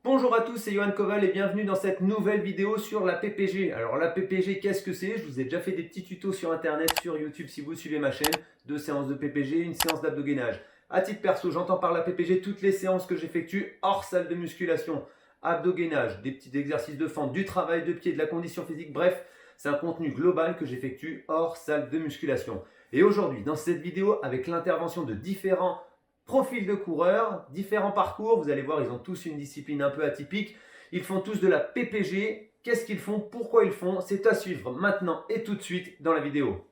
Bonjour à tous, c'est Johan Koval et bienvenue dans cette nouvelle vidéo sur la PPG. Alors la PPG, qu'est-ce que c'est? Je vous ai déjà fait des petits tutos sur internet, sur YouTube si vous suivez ma chaîne. 2 séances de PPG, une séance d'abdos-gainage. À titre perso, j'entends par la PPG toutes les séances que j'effectue hors salle de musculation. Abdos-gainage, des petits exercices de fente, du travail de pied, de la condition physique, bref, c'est un contenu global que j'effectue hors salle de musculation. Et aujourd'hui, dans cette vidéo, avec l'intervention de différents profils de coureurs, différents parcours, vous allez voir, ils ont tous une discipline un peu atypique. Ils font tous de la PPG. Qu'est-ce qu'ils font? Pourquoi ils font? C'est à suivre maintenant et tout de suite dans la vidéo.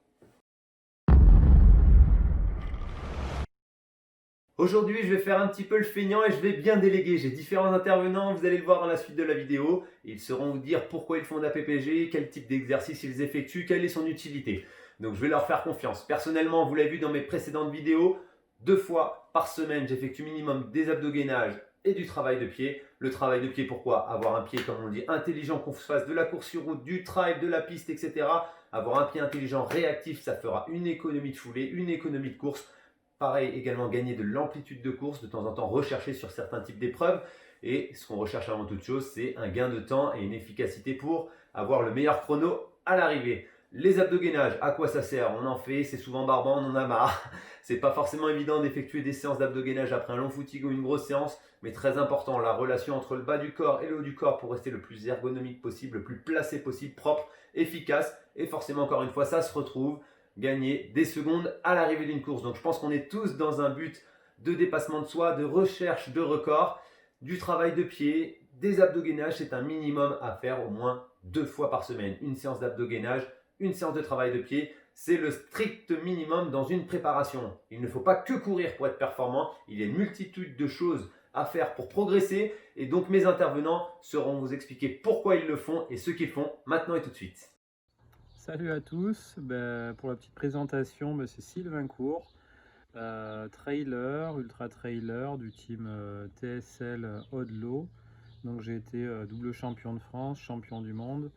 Aujourd'hui, je vais faire un petit peu le feignant et je vais bien déléguer. J'ai différents intervenants, vous allez le voir dans la suite de la vidéo. Ils sauront vous dire pourquoi ils font de la PPG, quel type d'exercice ils effectuent, quelle est son utilité. Donc je vais leur faire confiance. Personnellement, vous l'avez vu dans mes précédentes vidéos, 2 fois par semaine, j'effectue minimum des abdos-gainage et du travail de pied. Le travail de pied, pourquoi? Avoir un pied, comme on dit, intelligent, qu'on fasse de la course sur route, du trail, de la piste, etc. Avoir un pied intelligent, réactif, ça fera une économie de foulée, une économie de course. Pareil, également gagner de l'amplitude de course, de temps en temps rechercher sur certains types d'épreuves. Et ce qu'on recherche avant toute chose, c'est un gain de temps et une efficacité pour avoir le meilleur chrono à l'arrivée. Les abdos-gainage, à quoi ça sert? On en fait, c'est souvent barbant, on en a marre. C'est pas forcément évident d'effectuer des séances d'abdos-gainage après un long footing ou une grosse séance, mais très important, la relation entre le bas du corps et le haut du corps pour rester le plus ergonomique possible, le plus placé possible, propre, efficace. Et forcément, encore une fois, ça se retrouve gagner des secondes à l'arrivée d'une course. Donc je pense qu'on est tous dans un but de dépassement de soi, de recherche de records, du travail de pied, des abdos-gainage. C'est un minimum à faire au moins 2 fois par semaine. Une séance d'abdos-gainage, une séance de travail de pied. C'est le strict minimum dans une préparation. Il ne faut pas que courir pour être performant. Il y a une multitude de choses à faire pour progresser. Et donc mes intervenants sauront vous expliquer pourquoi ils le font et ce qu'ils font maintenant et tout de suite. Salut à tous, pour la petite présentation, c'est Sylvain Court, trailer, ultra trailer du team TSL Haut-de-l'Eau. Donc j'ai été double champion de France, champion du monde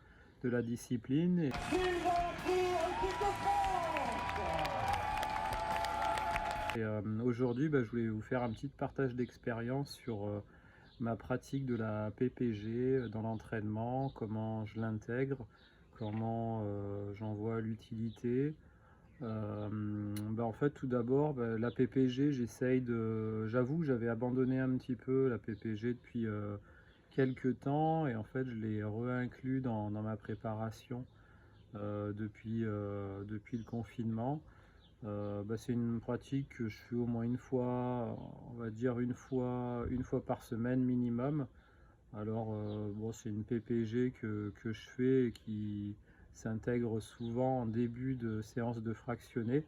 de la discipline. Aujourd'hui, je voulais vous faire un petit partage d'expérience sur ma pratique de la PPG dans l'entraînement, comment je l'intègre, comment j'en vois l'utilité. En fait, tout d'abord, la PPG, j'avoue, j'avais abandonné un petit peu la PPG depuis quelques temps et en fait, je l'ai réinclus dans ma préparation depuis le confinement. C'est une pratique que je fais au moins une fois, on va dire une fois par semaine minimum. Alors, c'est une PPG que je fais et qui s'intègre souvent en début de séance de fractionné,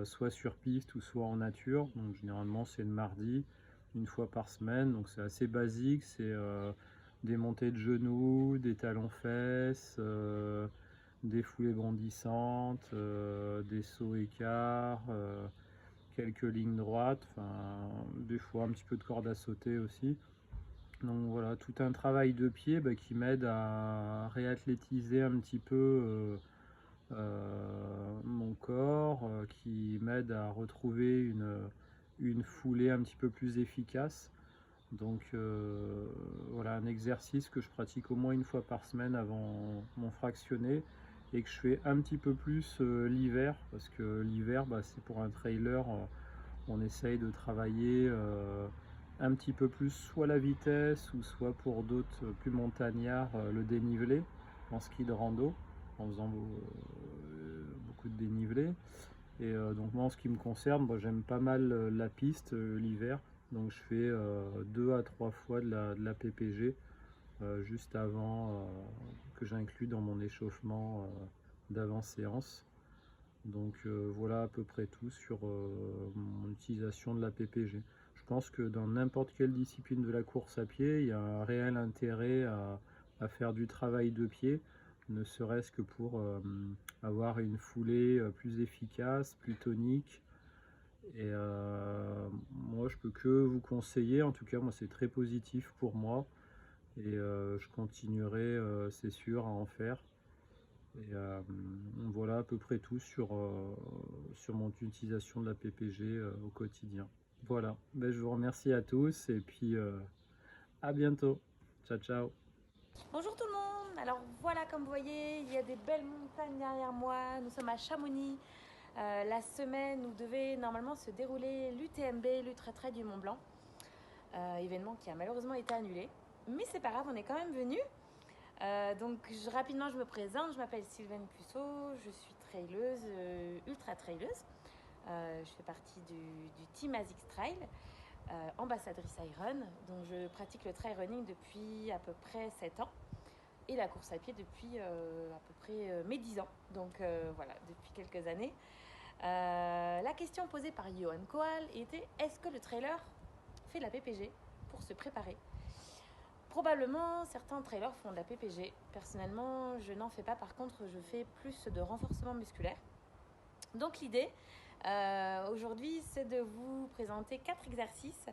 soit sur piste ou soit en nature. Donc, généralement, c'est le mardi, une fois par semaine. Donc, c'est assez basique. C'est des montées de genoux, des talons-fesses, des foulées bondissantes, des sauts écarts, quelques lignes droites, des fois un petit peu de corde à sauter aussi. Donc voilà, tout un travail de pied qui m'aide à réathlétiser un petit peu mon corps, qui m'aide à retrouver une foulée un petit peu plus efficace. Donc voilà, un exercice que je pratique au moins une fois par semaine avant mon fractionné et que je fais un petit peu plus l'hiver, parce que l'hiver, c'est pour un trailer, on essaye de travailler un petit peu plus soit la vitesse ou soit pour d'autres plus montagnards le dénivelé en ski de rando en faisant beaucoup de dénivelé. Et donc moi en ce qui me concerne, j'aime pas mal la piste l'hiver, donc je fais 2 à 3 fois de la PPG juste avant que j'inclus dans mon échauffement d'avant séance. Donc voilà à peu près tout sur mon utilisation de la PPG. Je pense que dans n'importe quelle discipline de la course à pied, il y a un réel intérêt à faire du travail de pied, ne serait-ce que pour avoir une foulée plus efficace, plus tonique. Et moi, je peux que vous conseiller, en tout cas, moi, c'est très positif pour moi. Et je continuerai, c'est sûr, à en faire. Et voilà à peu près tout sur mon utilisation de la PPG au quotidien. Voilà, je vous remercie à tous et puis À bientôt. Ciao, ciao. Bonjour tout le monde. Alors voilà, comme vous voyez, il y a des belles montagnes derrière moi. Nous sommes à Chamonix. La semaine où devait normalement se dérouler l'UTMB, l'Ultra Trail du Mont Blanc. Événement qui a malheureusement été annulé. Mais c'est pas grave, on est quand même venus. Rapidement, je me présente. Je m'appelle Sylvaine Puceau. Je suis traileuse, ultra traileuse. Je fais partie du team ASICS Trail, ambassadrice Iron. Donc je pratique le trail running depuis à peu près 7 ans. Et la course à pied depuis à peu près mes 10 ans. Donc voilà, depuis quelques années. La question posée par Johan Koal était: est-ce que le trailer fait de la PPG pour se préparer? Probablement, certains trailers font de la PPG. Personnellement, je n'en fais pas. Par contre, je fais plus de renforcement musculaire. Donc l'idée, aujourd'hui, c'est de vous présenter 4 exercices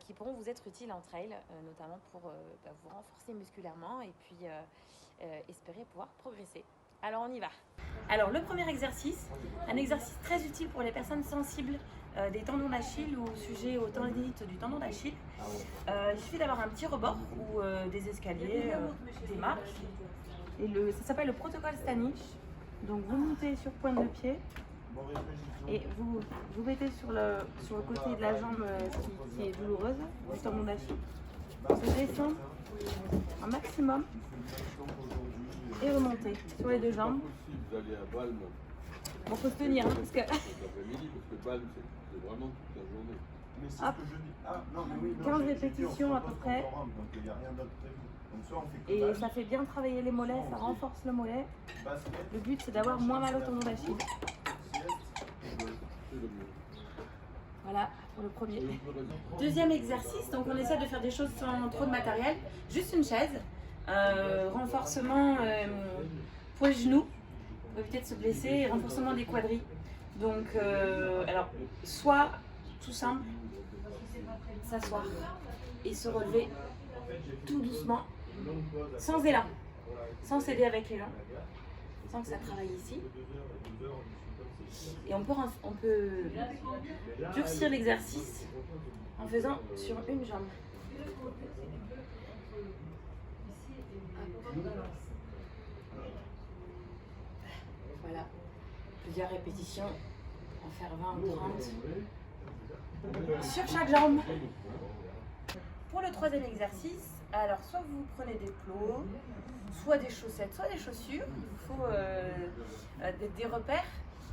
qui pourront vous être utiles en trail, notamment pour vous renforcer musculairement et puis espérer pouvoir progresser. Alors on y va. Alors le premier exercice, un exercice très utile pour les personnes sensibles des tendons d'Achille ou sujets aux tendinites du tendon d'Achille. Il suffit d'avoir un petit rebord ou des escaliers, des marches. Et ça s'appelle le protocole Stanich. Donc vous montez sur pointe de pied et vous mettez sur le côté de la jambe qui est douloureuse, du tendon d'Achille. Vous descendez un maximum et remonter sur les deux jambes. Vous allez à Balme. Bon, faut se tenir hein, parce que. Cet après-midi, parce que Balme, c'est vraiment toute la journée. Mais c'est Hop. ce que je dis. Ah, non, mais oui, non, 15 j'ai- j'ai dit, répétitions on à se peu pose près. pour rendre, donc il n'y a rien d'autre prévu. Donc soit on fait que Et balle, ça fait bien travailler les mollets, ça renforce le mollet. basket, Le but c'est d'avoir moins mal au tendon d'Achille. sieste, C'est le mieux. Voilà pour le premier. Et on peut résister. Deuxième exercice, donc on essaie de faire des choses sans trop de matériel, juste une chaise, renforcement pour les genoux, pour éviter de se blesser, et renforcement des quadris. Donc, alors, soit tout simple, s'asseoir et se relever tout doucement, sans élan, sans s'aider avec l'élan, sans que ça travaille ici. Et on peut durcir l'exercice en faisant sur une jambe. Voilà, plusieurs répétitions, en faire 20 ou 30 sur chaque jambe. Pour le troisième exercice, alors soit vous prenez des plots, soit des chaussettes, soit des chaussures. Il vous faut des repères.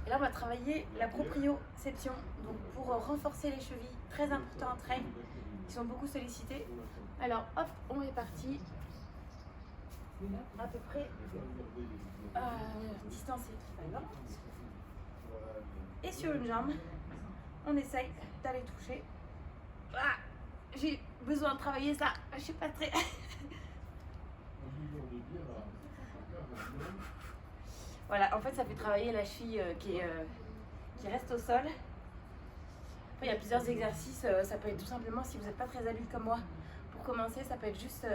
Et là, on va travailler la proprioception. Donc, pour renforcer les chevilles, très important en trail, qui sont beaucoup sollicités. Alors, hop, on est parti. À peu près distance équivalente. Et sur une jambe, on essaye d'aller toucher. Ah, j'ai besoin de travailler ça. Je suis pas très. Voilà, en fait, ça fait travailler la cheville qui reste au sol. Après, il y a plusieurs exercices. Ça peut être tout simplement, si vous n'êtes pas très habile comme moi, pour commencer, ça peut être juste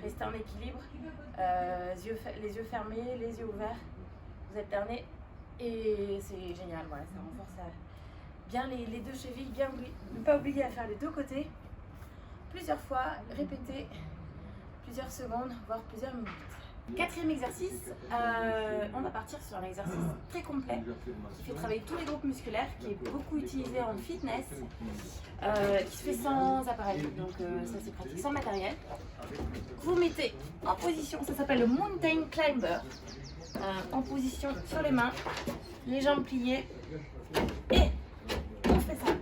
rester en équilibre, les yeux fermés, les yeux ouverts. Vous alternez et c'est génial. Voilà, ça renforce bien les deux chevilles. Bien ne pas oublier à faire les deux côtés. Plusieurs fois, répéter plusieurs secondes, voire plusieurs minutes. Quatrième exercice, on va partir sur un exercice très complet qui fait travailler tous les groupes musculaires, qui est beaucoup utilisé en fitness, qui se fait sans appareil, donc ça c'est pratique sans matériel. Vous mettez en position, ça s'appelle le mountain climber, en position sur les mains, les jambes pliées, et on fait ça.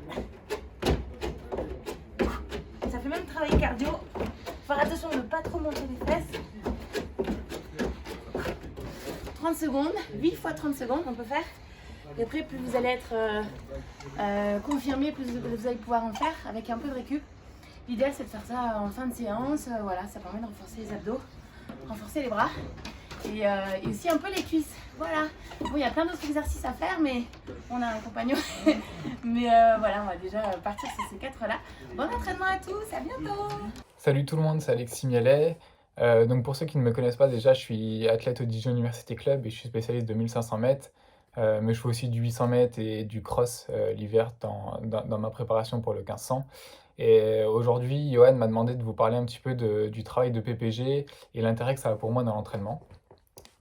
Ça fait même travailler cardio. Faire attention de ne pas trop monter les fesses. 30 secondes, 8 fois 30 secondes on peut faire. Et après, plus vous allez être confirmé, plus vous allez pouvoir en faire avec un peu de récup. L'idéal c'est de faire ça en fin de séance. Voilà, ça permet de renforcer les abdos, renforcer les bras et aussi un peu les cuisses. Voilà. Bon, il y a plein d'autres exercices à faire, mais on a un compagnon. Mais voilà, on va déjà partir sur ces 4-là. Bon entraînement à tous, à bientôt. Salut tout le monde, c'est Alexis Mielet. Donc pour ceux qui ne me connaissent pas déjà, je suis athlète au Dijon University Club et je suis spécialiste de 1500 mètres. Mais je fais aussi du 800 mètres et du cross l'hiver dans ma préparation pour le 1500. Et aujourd'hui, Johan m'a demandé de vous parler un petit peu du travail de PPG et l'intérêt que ça a pour moi dans l'entraînement.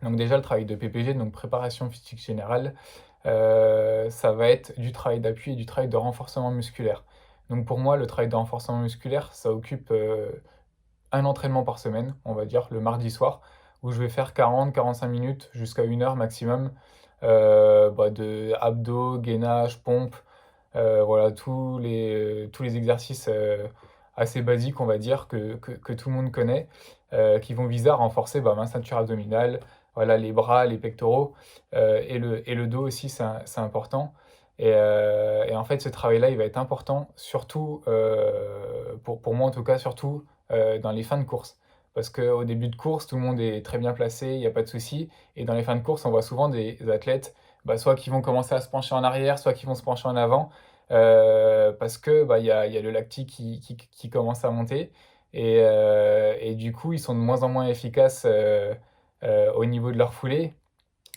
Donc déjà, le travail de PPG, donc préparation physique générale, ça va être du travail d'appui et du travail de renforcement musculaire. Donc pour moi, le travail de renforcement musculaire, ça occupe un entraînement par semaine, on va dire, le mardi soir, où je vais faire 40-45 minutes jusqu'à 1 heure maximum de abdos, gainage, pompe, voilà, tous les exercices assez basiques, on va dire, que tout le monde connaît, qui vont viser à renforcer ma ceinture abdominale, voilà, les bras, les pectoraux, et le dos aussi, c'est important. Et en fait, ce travail-là, il va être important, surtout, pour moi en tout cas, surtout dans les fins de course. Parce qu'au début de course, tout le monde est très bien placé, il n'y a pas de souci. Et dans les fins de course, on voit souvent des athlètes, soit qui vont commencer à se pencher en arrière, soit qui vont se pencher en avant, parce que il y a le lactique qui commence à monter. Et du coup, ils sont de moins en moins efficaces au niveau de leur foulée.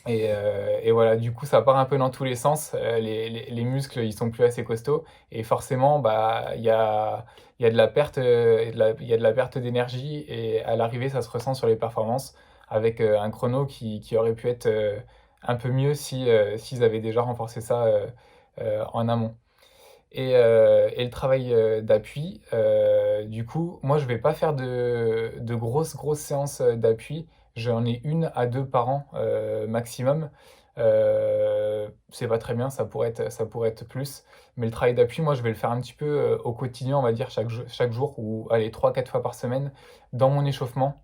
Et voilà, du coup, ça part un peu dans tous les sens. Les muscles, ils sont plus assez costauds. Et forcément, il y a de la perte, il y a de la perte d'énergie. Et à l'arrivée, ça se ressent sur les performances avec un chrono qui aurait pu être un peu mieux si, s'ils avaient déjà renforcé ça en amont. Et le travail d'appui, du coup, moi, je vais pas faire de grosses séances d'appui. J'en ai 1 à 2 par an maximum. C'est pas très bien, ça pourrait être plus. Mais le travail d'appui, moi, je vais le faire un petit peu au quotidien, on va dire, chaque jour, ou allez, 3-4 fois par semaine, dans mon échauffement,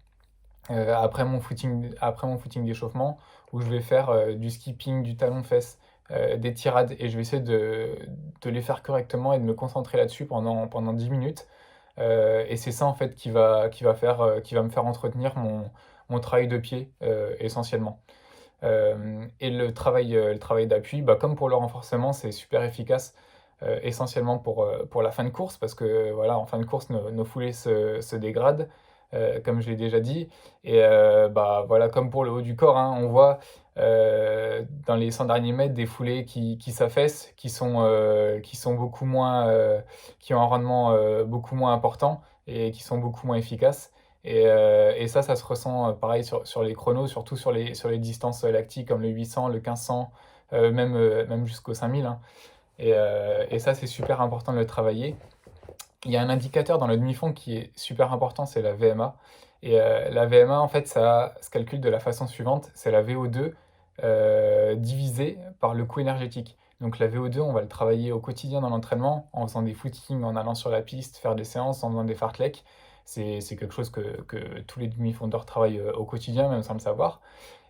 après mon footing d'échauffement, où je vais faire du skipping, du talon-fesse, des tirades, et je vais essayer de les faire correctement et de me concentrer là-dessus pendant 10 minutes. Et c'est ça en fait qui va me faire entretenir mon travail de pied essentiellement. Et le travail d'appui, comme pour le renforcement, c'est super efficace essentiellement pour la fin de course, parce que voilà, en fin de course, nos foulées se dégradent, comme je l'ai déjà dit. Et voilà, comme pour le haut du corps, hein, on voit dans les 100 derniers mètres des foulées qui s'affaissent, qui sont beaucoup moins, qui ont un rendement beaucoup moins important et qui sont beaucoup moins efficaces. Et ça se ressent pareil sur les chronos, surtout sur les distances lactiques comme le 800, le 1500, même jusqu'au 5000, hein. Et ça, c'est super important de le travailler. Il y a un indicateur dans le demi-fond qui est super important, c'est la VMA. Et la VMA, en fait, ça se calcule de la façon suivante, c'est la VO2 divisée par le coût énergétique. Donc la VO2, on va le travailler au quotidien dans l'entraînement, en faisant des footings, en allant sur la piste, faire des séances, en faisant des fartleks. C'est quelque chose que tous les demi-fondeurs travaillent au quotidien, même sans le savoir.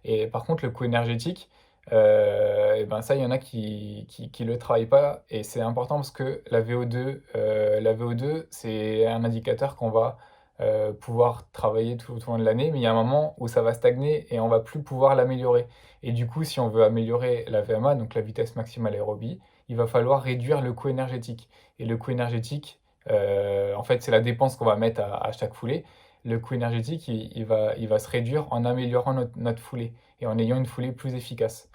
Et par contre, le coût énergétique, et ben ça, il y en a qui le travaillent pas. Et c'est important parce que la VO2, c'est un indicateur qu'on va pouvoir travailler tout au long de l'année. Mais il y a un moment où ça va stagner et on va plus pouvoir l'améliorer. Et du coup, si on veut améliorer la VMA, donc la vitesse maximale aérobie, il va falloir réduire le coût énergétique. Et le coût énergétique, en fait, c'est la dépense qu'on va mettre à chaque foulée. Le coût énergétique, il va se réduire en améliorant notre foulée et en ayant une foulée plus efficace.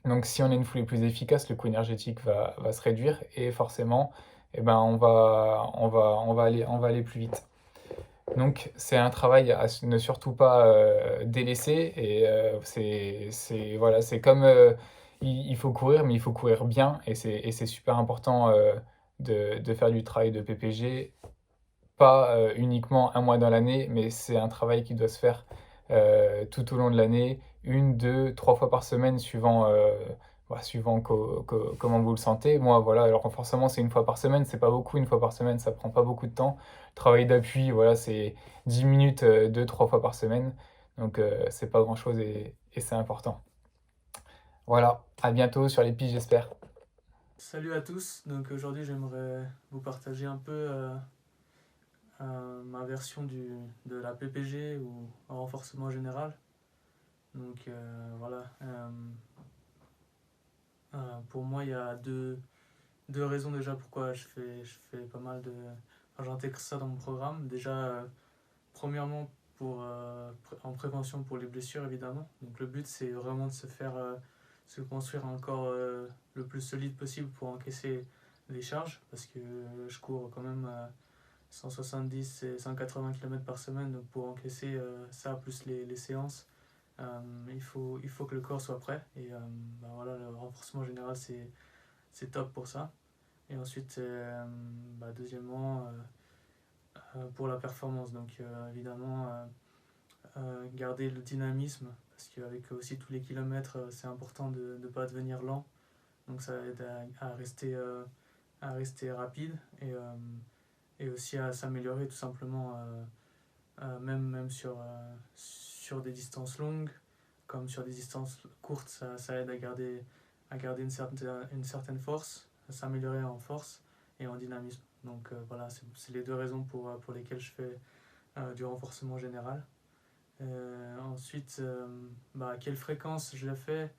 Donc si on a une foulée plus efficace, le coût énergétique va se réduire et forcément, eh ben, on va aller plus vite. Donc c'est un travail à ne surtout pas délaisser. Et voilà, c'est comme il faut courir, mais il faut courir bien. Et c'est super important de faire du travail de PPG, pas uniquement un mois dans l'année, mais c'est un travail qui doit se faire tout au long de l'année, 1, 2, 3 fois par semaine, suivant comment vous le sentez. Moi, voilà, le renforcement, c'est 1 fois par semaine, c'est pas beaucoup, 1 fois par semaine, ça prend pas beaucoup de temps. Le travail d'appui, voilà, c'est 10 minutes, 2, 3 fois par semaine, donc c'est pas grand-chose et c'est important. Voilà, à bientôt sur les pistes, j'espère. Salut à tous, donc aujourd'hui j'aimerais vous partager un peu ma version de la PPG ou un renforcement général. Donc voilà, pour moi il y a deux raisons déjà pourquoi je fais pas mal de... Enfin, j'intègre ça dans mon programme. Déjà, premièrement en prévention pour les blessures évidemment. Donc le but c'est vraiment de se construire un corps le plus solide possible pour encaisser les charges parce que je cours quand même à 170 et 180 km par semaine, donc pour encaisser ça plus les séances, il faut que le corps soit prêt. Et bah voilà, le renforcement général, c'est top pour ça. Et ensuite, bah deuxièmement, pour la performance, donc évidemment, garder le dynamisme, parce qu'avec aussi tous les kilomètres, c'est important de ne pas devenir lent. Donc ça aide à rester rapide et aussi à s'améliorer tout simplement, même sur des distances longues, comme sur des distances courtes, ça aide à garder une certaine force, à s'améliorer en force et en dynamisme. Donc voilà, c'est les deux raisons pour lesquelles je fais du renforcement général. Ensuite, bah, à quelle fréquence je le fais?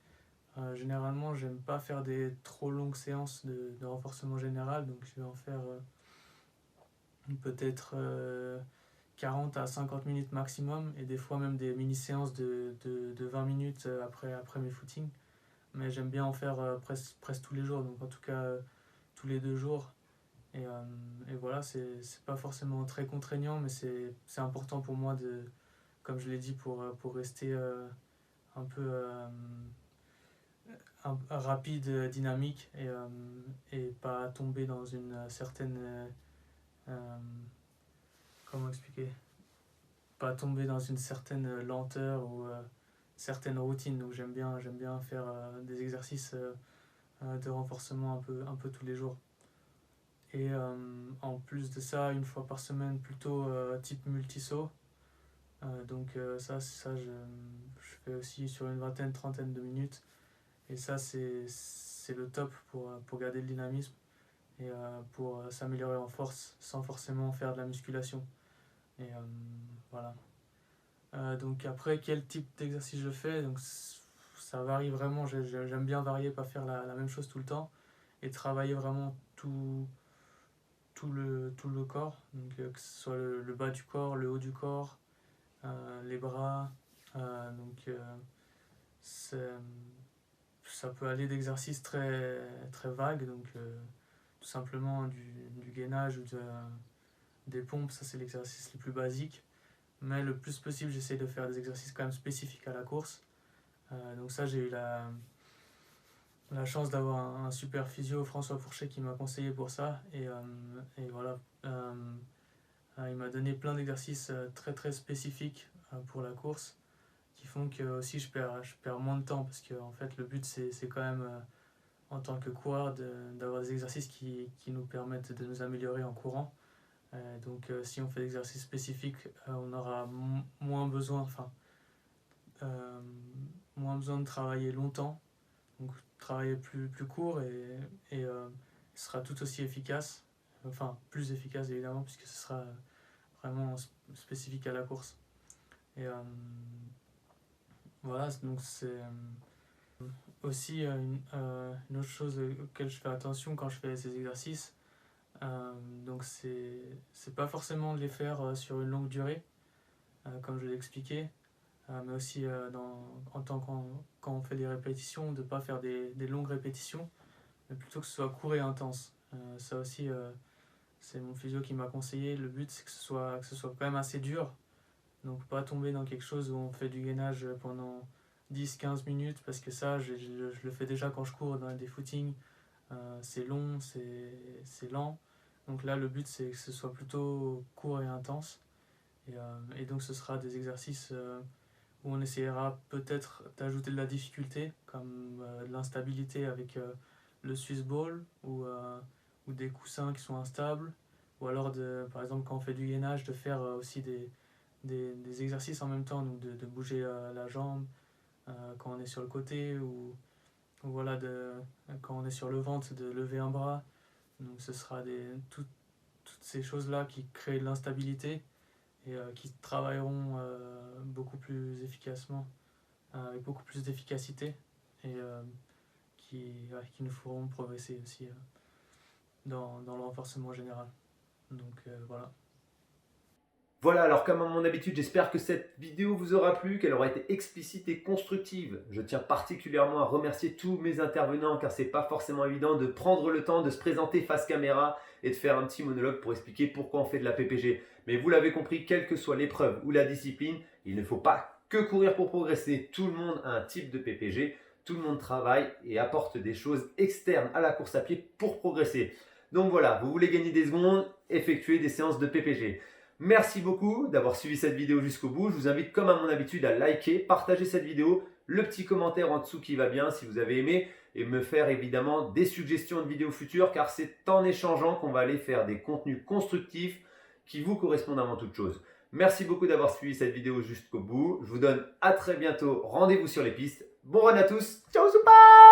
Généralement, j'aime pas faire des trop longues séances de renforcement général, donc je vais en faire peut-être 40 à 50 minutes maximum, et des fois même des mini-séances de 20 minutes après mes footings. Mais j'aime bien en faire presque tous les jours, donc en tout cas tous les 2 jours. Et voilà, c'est pas forcément très contraignant, mais c'est important pour moi, comme je l'ai dit, pour rester un peu rapide, dynamique, et pas tomber dans une certaine... comment expliquer? Pas tomber dans une certaine lenteur ou certaine routine. Donc j'aime bien faire des exercices de renforcement un peu tous les jours. Et en plus de ça, une fois par semaine, plutôt type multisaut. Donc ça je fais aussi sur une vingtaine, trentaine de minutes. Et ça, c'est le top pour garder le dynamisme et pour s'améliorer en force sans forcément faire de la musculation. Et voilà. Donc après, quel type d'exercice je fais? Donc ça varie vraiment. J'aime bien varier, pas faire la même chose tout le temps et travailler vraiment tout le corps. Donc que ce soit le bas du corps, le haut du corps, les bras. Donc ça peut aller d'exercices très vagues, donc tout simplement du gainage ou des pompes, ça c'est l'exercice le plus basique. Mais le plus possible, j'essaie de faire des exercices quand même spécifiques à la course. Donc ça, j'ai eu la chance d'avoir un super physio, François Fourchet, qui m'a conseillé pour ça. Et voilà, il m'a donné plein d'exercices très spécifiques pour la course, qui font que aussi je perds moins de temps, parce que en fait le but c'est quand même en tant que coureur d'avoir des exercices qui nous permettent de nous améliorer en courant. Donc si on fait des exercices spécifiques, on aura moins besoin de travailler longtemps, donc travailler plus court, et ce sera tout aussi efficace, enfin plus efficace évidemment, puisque ce sera vraiment spécifique à la course. Et voilà, donc c'est aussi une autre chose auquel je fais attention quand je fais ces exercices. Donc c'est pas forcément de les faire sur une longue durée, comme je l'ai expliqué, mais aussi quand on fait des répétitions, de ne pas faire des longues répétitions, mais plutôt que ce soit court et intense. Ça aussi, c'est mon physio qui m'a conseillé. Le but, c'est que ce soit quand même assez dur, donc pas tomber dans quelque chose où on fait du gainage pendant 10-15 minutes, parce que ça, je le fais déjà quand je cours dans des footings. C'est long, c'est lent. Donc là, le but, c'est que ce soit plutôt court et intense. Et donc ce sera des exercices où on essaiera peut-être d'ajouter de la difficulté, comme de l'instabilité avec le Swiss ball, ou des coussins qui sont instables, ou alors par exemple quand on fait du gainage, de faire aussi des exercices en même temps, donc de bouger la jambe quand on est sur le côté, ou voilà, quand on est sur le ventre, de lever un bras. Donc ce sera toutes ces choses-là qui créent de l'instabilité et qui travailleront beaucoup plus efficacement, avec beaucoup plus d'efficacité, et qui nous feront progresser aussi dans le renforcement général. Donc voilà. Voilà, alors comme à mon habitude, j'espère que cette vidéo vous aura plu, qu'elle aura été explicite et constructive. Je tiens particulièrement à remercier tous mes intervenants car c'est pas forcément évident de prendre le temps de se présenter face caméra et de faire un petit monologue pour expliquer pourquoi on fait de la PPG. Mais vous l'avez compris, quelle que soit l'épreuve ou la discipline, il ne faut pas que courir pour progresser. Tout le monde a un type de PPG, tout le monde travaille et apporte des choses externes à la course à pied pour progresser. Donc voilà, vous voulez gagner des secondes, effectuez des séances de PPG. Merci beaucoup d'avoir suivi cette vidéo jusqu'au bout. Je vous invite comme à mon habitude à liker, partager cette vidéo, le petit commentaire en dessous qui va bien si vous avez aimé et me faire évidemment des suggestions de vidéos futures car c'est en échangeant qu'on va aller faire des contenus constructifs qui vous correspondent avant toute chose. Merci beaucoup d'avoir suivi cette vidéo jusqu'au bout. Je vous donne à très bientôt. Rendez-vous sur les pistes. Bon run à tous. Ciao Soupa!